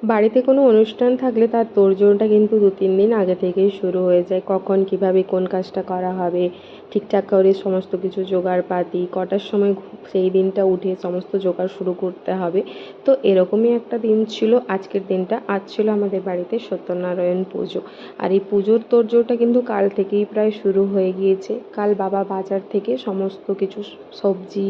বাড়িতে কোনো অনুষ্ঠান থাকলে তার তোড়জোড়টা কিন্তু 2-3 দিন আগে থেকেই শুরু হয়ে যায়। কখন কীভাবে কোন কাজটা করা হবে, ঠিকঠাক করে সমস্ত কিছু জোগাড়পাতি, কটার সময় সেই দিনটা উঠে সমস্ত জোগাড় শুরু করতে হবে। তো এরকমই একটা দিন ছিল আজকের দিনটা। আজ ছিল আমাদের বাড়িতে সত্যনারায়ণ পুজো। আর এই পুজোর তোড়জোড়টা কিন্তু কাল থেকেই প্রায় শুরু হয়ে গিয়েছে। কাল বাবা বাজার থেকে সমস্ত কিছু সবজি,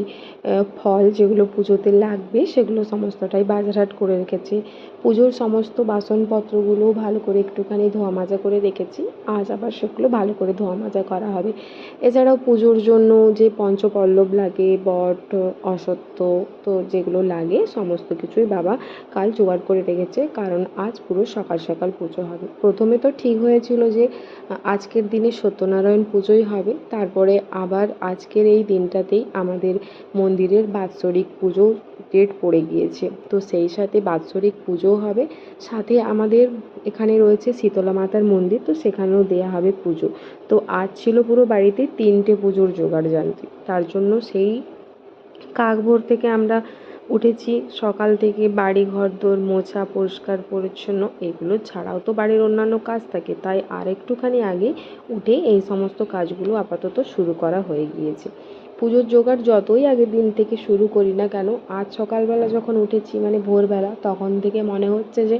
ফল যেগুলো পুজোতে লাগবে সেগুলো সমস্তটাই বাজারহাট করে রেখেছে। পুজোর সমস্ত বাসনপত্রগুলোও ভালো করে একটুখানি ধোয়া মাজা করে রেখেছি। আজ আবার সেগুলো ভালো করে ধোয়া মাজা করা হবে। এছাড়াও পুজোর জন্য যে পঞ্চপল্লব লাগে, বট, অশ্বত্থ, তো যেগুলো লাগে সমস্ত কিছুই বাবা কাল জোগাড় করে রেখেছে, কারণ আজ পুরো সকাল সকাল পুজো হবে। প্রথমে তো ঠিক হয়েছিল যে আজকের দিনে সত্যনারায়ণ পুজোই হবে, তারপরে আবার আজকের এই দিনটাতেই আমাদের মন্দিরের বাৎসরিক পুজো ডেট পড়ে গিয়েছে। তো সেই সাথে বাৎসরিক পুজোও হবে, সাথে আমাদের এখানে রয়েছে শীতলা মাতার মন্দির, তো সেখানেও দেয়া হবে পুজো। তো আজ ছিল পুরো বাড়িতে 3টে পুজোর জোগাড়যন্ত্র। তার জন্য সেই কাকভোর থেকে আমরা উঠেছি। সকাল থেকে বাড়ি ঘরদোর মোছা, পরিষ্কার পরিচ্ছন্ন, এগুলো ছাড়াও তো বাড়ির অন্যান্য কাজ থাকে, তাই আর একটুখানি আগে উঠে এই সমস্ত কাজগুলো আপাতত শুরু করা হয়ে গিয়েছে। পুজোর জোগাড় যতই আগের দিন থেকে শুরু করি না কেন, আজ সকালবেলা যখন উঠেছি মানে ভোরবেলা, তখন থেকে মনে হচ্ছে যে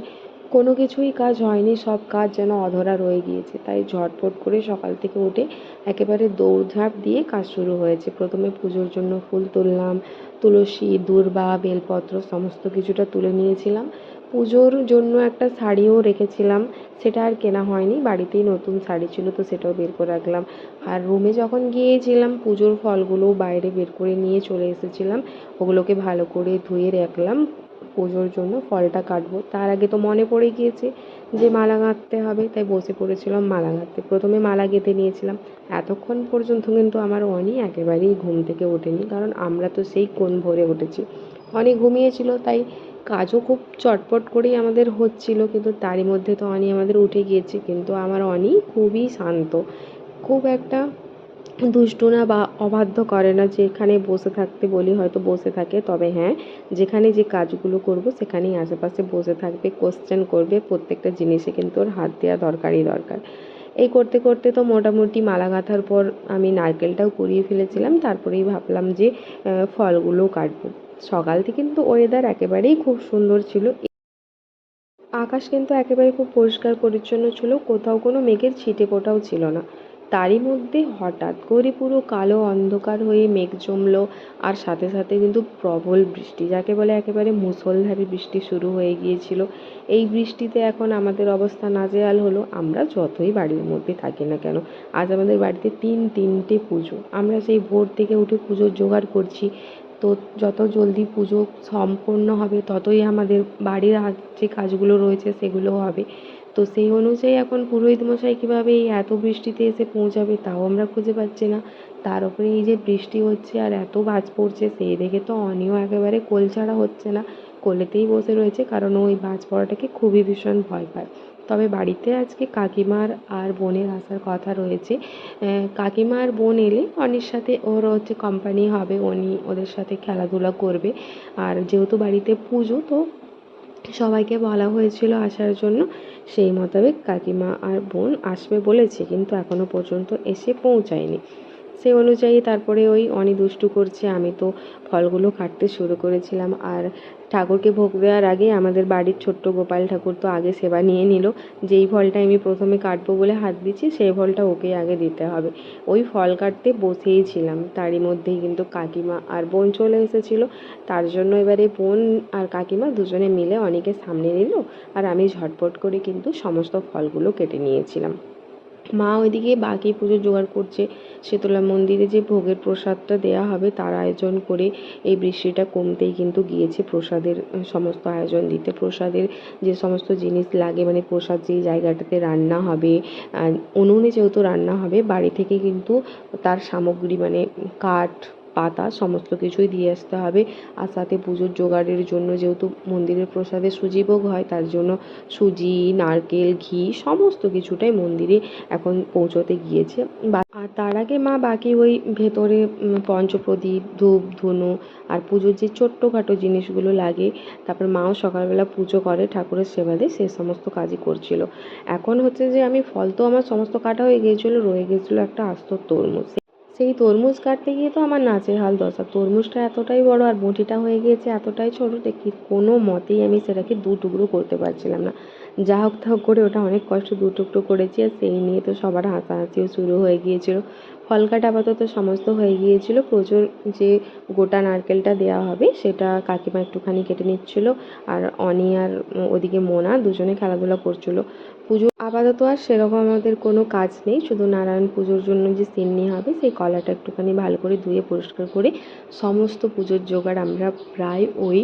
কোনো কিছুই কাজ হয়নি, সব কাজ যেন অধরা রয়ে গিয়েছে। তাই ঝটপট করে সকাল থেকে উঠে একেবারে দৌড়ঝাঁপ দিয়ে কাজ শুরু হয়েছে। প্রথমে পুজোর জন্য ফুল তুললাম, তুলসী, দূর্বা, বেলপত্র সমস্ত কিছুটা তুলে নিয়েছিলাম। পুজোর জন্য একটা শাড়িও রেখেছিলাম, সেটা আর কেনা হয়নি, বাড়িতেই নতুন শাড়ি ছিল, তো সেটাও বের করে রাখলাম। আর রুমে যখন গিয়েছিলাম পুজোর ফলগুলোও বাইরে বের করে নিয়ে চলে এসেছিলাম, ওগুলোকে ভালো করে ধুয়ে রাখলাম। পুজোর জন্য ফলটা কাটবো তার আগে তো মনে পড়ে গিয়েছে যে মালা গাঁথতে হবে, তাই বসে পড়েছিলাম মালা গাঁথতে। প্রথমে মালা গেঁথে নিয়েছিলাম। এতক্ষণ পর্যন্ত কিন্তু আমার অনি একেবারেই ঘুম থেকে ওঠেনি, কারণ আমরা তো সেই কোণ ভোরে উঠেছি। অনি ঘুমিয়েছিল, তাই কাজও খুব চটপট করেই আমাদের হচ্ছিল, কিন্তু তারই মধ্যে তো অনি আমাদের উঠে গিয়েছে। কিন্তু আমার অনি খুবই শান্ত, খুব একটা দুষ্টু না বা অবাধ্য করে না, যেখানে বসে থাকতে বলি হয়তো বসে থাকে। তবে হ্যাঁ, যেখানে যে কাজগুলো করব সেখানেই আশেপাশে বসে থাকবে, কোশ্চেন করবে, প্রত্যেকটা জিনিসে কিন্তু ওর হাত দেওয়া দরকারই দরকার। এই করতে করতে তো মোটামুটি মালা গাঁথার পর আমি নারকেলটাও কুড়িয়ে ফেলেছিলাম, তারপরেই ভাবলাম যে ফলগুলো কাটবো। সকাল থেকে কিন্তু ওয়েদার একেবারেই খুব সুন্দর ছিল। আকাশ কিন্তু একেবারে খুব পরিষ্কার পরিচ্ছন্ন ছিল, কোথাও কোনো মেঘের ছিটেফোঁটাও ছিল না। তারই মধ্যে হঠাৎ করে পুরো কালো অন্ধকার হয়ে মেঘ জমলো, আর সাথে সাথে কিন্তু প্রবল বৃষ্টি, যাকে বলে একেবারে মুষলধারে বৃষ্টি শুরু হয়ে গিয়েছিল। এই বৃষ্টিতে এখন আমাদের অবস্থা নাজেহাল হলো। আমরা যতই বাড়ির মধ্যে থাকি না কেন, আজ আমাদের বাড়িতে তিনটে পুজো। আমরা সেই ভোর থেকে উঠে পুজোর জোগাড় করছি। তো যত জলদি পুজো সম্পন্ন হবে ততই আমাদের বাড়ির যে কাজগুলো রয়েছে সেগুলোও হবে। তো সেই অনুযায়ী এখন পুরোহিত মশাই কীভাবে এই এত বৃষ্টিতে এসে পৌঁছাবে তাও আমরা খুঁজে পাচ্ছি না। তার উপরে এই যে বৃষ্টি হচ্ছে আর এত বাজ পড়ছে, সেই দেখে তো অনিও একেবারে কোল ছাড়া হচ্ছে না, কোলেতেই বসে রয়েছে, কারণ ওই বাজ পড়াটাকে খুবই ভীষণ ভয় পায়। তবে বাড়িতে আজকে কাকিমার আর বোনের আসার কথা রয়েছে। কাকিমা আর বোন এলে অনির সাথে ওর হচ্ছে কোম্পানি হবে, উনি ওদের সাথে খেলাধুলা করবে। আর যেহেতু বাড়িতে পুজো, তো সবাইকে বলা হয়েছিল আসার জন্য। সেই মোতাবেক কাকিমা আর বোন আসবে বলেছে, কিন্তু এখনও পর্যন্ত এসে পৌঁছায়নি। সেই অনুযায়ী তারপরে ওই অনি দুষ্টু করছে, আমি তো ফলগুলো কাটতে শুরু করেছিলাম। আর ঠাকুরকে ভোগ দেওয়ার আগে আমাদের বাড়ির ছোট্ট গোপাল ঠাকুর তো আগে সেবা নিয়ে নিল। যেই ফলটা আমি প্রথমে কাটবো বলে হাত দিচ্ছি, সেই ফলটা ওকেই আগে দিতে হবে। ওই ফল কাটতে বসেই ছিলাম, তারই মধ্যেই কিন্তু কাকিমা আর বোন চলে এসেছিলো। তার জন্য এবারে বোন আর কাকিমা দুজনে মিলে অনিকে সামনে নিল, আর আমি ঝটপট করে কিন্তু সমস্ত ফলগুলো কেটে নিয়েছিলাম। মা ওইদিকে বাকি পুজোর জোগাড় করছে। শীতলা মন্দিরে যে ভোগের প্রসাদটা দেওয়া হবে তার আয়োজন করে এই বৃষ্টিটা কমতেই কিন্তু গিয়েছে প্রসাদের সমস্ত আয়োজন দিতে। প্রসাদের যে সমস্ত জিনিস লাগে, মানে প্রসাদ যেই জায়গাটাতে রান্না হবে, উনুনে যেহেতু রান্না হবে, বাড়ি থেকে কিন্তু তার সামগ্রী মানে কাঠ, পাতা সমস্ত কিছুই দিয়ে আসতে হবে। আর সাথে পুজোর জোগাড়ের জন্য যেহেতু মন্দিরের প্রসাদে সুজি ভোগ হয়, তার জন্য সুজি, নারকেল, ঘি সমস্ত কিছুটাই মন্দিরে এখন পৌঁছতে গিয়েছে। আর তার আগে মা বাকি ওই ভেতরে পঞ্চপ্রদীপ, ধূপ, ধুনো আর পুজোর যে ছোট্টখাটো জিনিসগুলো লাগে, তারপর মাও সকালবেলা পুজো করে, ঠাকুরের সেবা দেয়, সে সমস্ত কাজই করছিল। এখন হচ্ছে যে আমি ফল তো আমার সমস্ত কাটা হয়ে গিয়েছিলো, রয়ে গিয়েছিলো একটা আস্ত তরমুজ। সেই তরমুজ কাটতে গিয়ে তো আমার নাজেহাল দশা। তরমুজটা এতটাই বড় আর বঁটিটা হয়ে গিয়েছে এতটাই ছোটো যে কোনো মতেই আমি সেটাকে দু টুকরো করতে পারছিলাম না। যা হোক তা হোক করে ওটা অনেক কষ্টে দু টুকরো করেছি, আর সেই নিয়ে তো সবার হাসাহাসিও শুরু হয়ে গিয়েছিল। ফল কাটা আপাতত সমস্ত হয়ে গিয়েছিল। প্রচুর যে গোটা নারকেলটা দেওয়া হবে সেটা কাকিমা একটুখানি কেটে নিচ্ছিল, আর অনি আর ওদিকে মোনা দুজনে খেলাধুলা করছিল। পুজো আপাতত আর সেরকম আমাদের কোনো কাজ নেই, শুধু নারায়ণ পুজোর জন্য যে সিন্নি হবে সেই কলাটা একটুখানি ভালো করে ধুয়ে পরিষ্কার করে সমস্ত পুজোর জোগাড় আমরা প্রায় ওই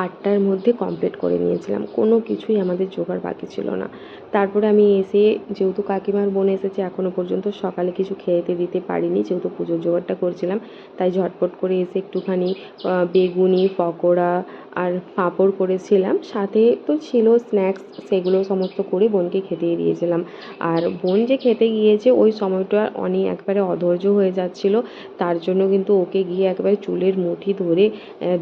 8টার মধ্যে কমপ্লিট করে নিয়েছিলাম। কোনো কিছুই আমাদের জোগাড় বাকি ছিল না। তারপরে আমি এসে, যেহেতু কাকিমার বোন এসেছে, এখনও পর্যন্ত সকালে কিছু খেতে দিতে পারিনি, যেহেতু পুজোর জোগাড়টা করছিলাম, তাই ঝটপট করে এসে একটুখানি বেগুনি, পকোড়া আর পাঁপড় করেছিলাম, সাথে তো ছিল স্ন্যাক্স, সেগুলো সমস্ত করে বোনকে খেতে দিয়েছিলাম। আর বোন যে খেতে গিয়েছে ওই সময়টা অনি একবারে অধৈর্য হয়ে যাচ্ছিল, তার জন্য কিন্তু ওকে গিয়ে একবারে চুলের মুঠি ধরে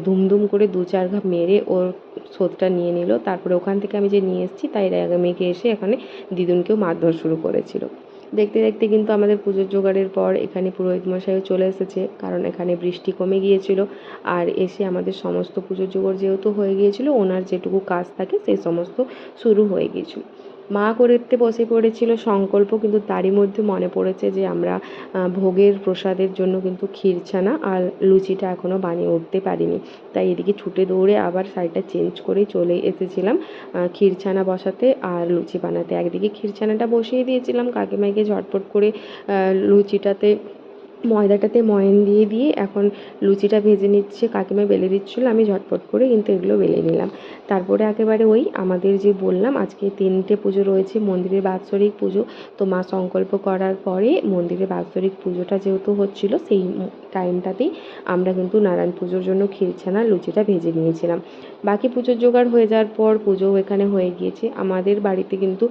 দুমদুম করে 2-4 ঘা মেরে ওর শোধটা নিয়ে নিল। তারপরে ওখান থেকে আমি যে নিয়ে এসেছি তাই রেগে এসে এখানে দিদুনকেও মারধর শুরু করেছিল। দেখতে দেখতে কিন্তু আমাদের পুজোর জোগাড়ের পর এখানে পুরোহিত মশাইও চলে এসেছে, কারণ এখানে বৃষ্টি কমে গিয়েছিল। আর এসে আমাদের সমস্ত পুজোর জোগাড় যেহেতু হয়ে গিয়েছিল, ওনার যেটুকু কাজ থাকে সেই সমস্ত শুরু হয়ে গিয়েছিল। মা করতে বসে পড়েছিল সংকল্প, কিন্তু তারই মধ্যে মনে পড়েছে যে আমরা ভোগের প্রসাদের জন্য কিন্তু ক্ষীরছানা আর লুচিটা এখনও বানিয়ে উঠতে পারিনি। তাই এদিকে ছুটে দৌড়ে আবার শাড়িটা চেঞ্জ করে চলে এসেছিলাম ক্ষীরছানা বসাতে আর লুচি বানাতে। একদিকে ক্ষীরছানাটা বসিয়ে দিয়েছিলাম, কাকিমাকে ঝটপট করে লুচিটাতে ময়দাটাতে ময়ান দিয়ে এখন লুচিটা ভেজে নিচ্ছে, কাকিমা বেলে দিচ্ছিলো, আমি ঝটপট করে কিন্তু এগুলো বেলে নিলাম। তারপরে একেবারে ওই আমাদের যে বললাম আজকে 3টে পুজো রয়েছে, মন্দিরের বাৎসরিক পুজো। তো মা সংকল্প করার পরে মন্দিরের বাৎসরিক পুজোটা যেহেতু হচ্ছিল, সেই টাইমটাতেই আমরা কিন্তু নারায়ণ পুজোর জন্য ক্ষীরছানা লুচিটা ভেজে নিয়েছিলাম। বাকি পুজোর জোগাড় হয়ে যাওয়ার পর পুজোও এখানে হয়ে গিয়েছে। আমাদের বাড়িতে কিন্তু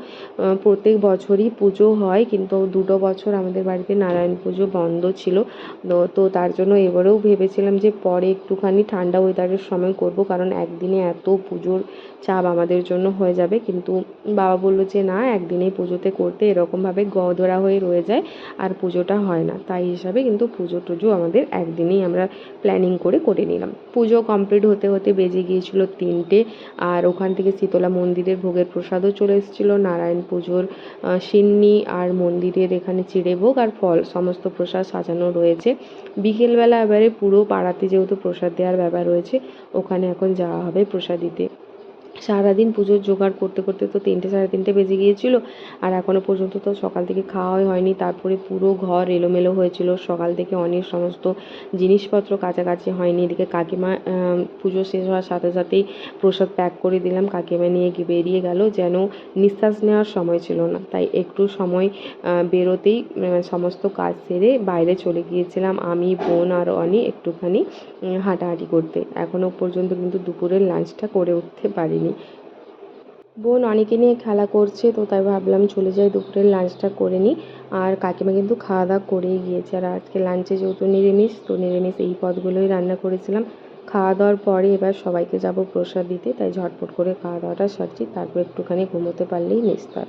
প্রত্যেক বছরই পুজো হয়, কিন্তু 2টো বছর আমাদের বাড়িতে নারায়ণ পুজো বন্ধ ছিল। তো তার জন্য এবারেও ভেবেছিলাম যে পরে একটুখানি ঠান্ডা ওয়েদারের সময় করব, কারণ একদিনে এত পুজোর চাপ আমাদের জন্য হয়ে যাবে। কিন্তু বাবা বলল যে না, একদিনেই পুজোতে করতে, এরকমভাবে ধরা হয়ে রয়ে যায় আর পুজোটা হয় না। তাই হিসাবে কিন্তু পুজো টুজো আমাদের একদিনেই আমরা প্ল্যানিং করে নিলাম। পুজো কমপ্লিট হতে হতে বেজে গিয়েছিল 3টে, আর ওখান থেকে শীতলা মন্দিরের ভোগের প্রসাদও চলে এসেছিলো। নারায়ণ পুজোর সিন্নি আর মন্দিরের এখানে চিঁড়ে ভোগ আর ফল সমস্ত প্রসাদ সাজানো রয়েছে। বিকেলবেলা এবারে পুরো পাড়াতে যেহেতু প্রসাদ দেওয়ার ব্যাপার রয়েছে, ওখানে এখন যাওয়া হবে প্রসাদ দিতে। সারাদিন পুজোর জোগাড় করতে করতে তো 3টে 3:30 বেজে গিয়েছিলো, আর এখনও পর্যন্ত তো সকাল থেকে খাওয়াই হয়নি। তারপরে পুরো ঘর এলোমেলো হয়েছিল, সকাল থেকে অনেক সমস্ত জিনিসপত্র কাচাকাচি হয়নি। এদিকে কাকিমা পুজো শেষ হওয়ার সাথে সাথেই প্রসাদ প্যাক করে দিলাম, কাকিমা নিয়ে বেরিয়ে গেল, যেন নিঃশ্বাস নেওয়ার সময় ছিল না। তাই একটু সময় বেরোতেই সমস্ত কাজ সেরে বাইরে চলে গিয়েছিলাম আমি, বোন আর অনি একটুখানি হাঁটাহাঁটি করতে। এখনও পর্যন্ত কিন্তু দুপুরের লাঞ্চটা করে উঠতে পারিনি। বোন অনেকে নিয়ে খেলা করছে, তো তাই ভাবলাম চলে যাই দুপুরের লাঞ্চটা করে নিই। আর কাকিমা কিন্তু খাওয়া দাওয়া করেই গিয়েছে। আর আজকে লাঞ্চে যেহেতু নিরামিষ, তো নিরামিষ এই পদগুলোই রান্না করেছিলাম। খাওয়া দাওয়ার পরে এবার সবাইকে যাব প্রসাদ দিতে, তাই ঝটপট করে খাওয়া দাওয়াটা সারছি, তারপর একটুখানি ঘুমোতে পারলেই নিস্তার।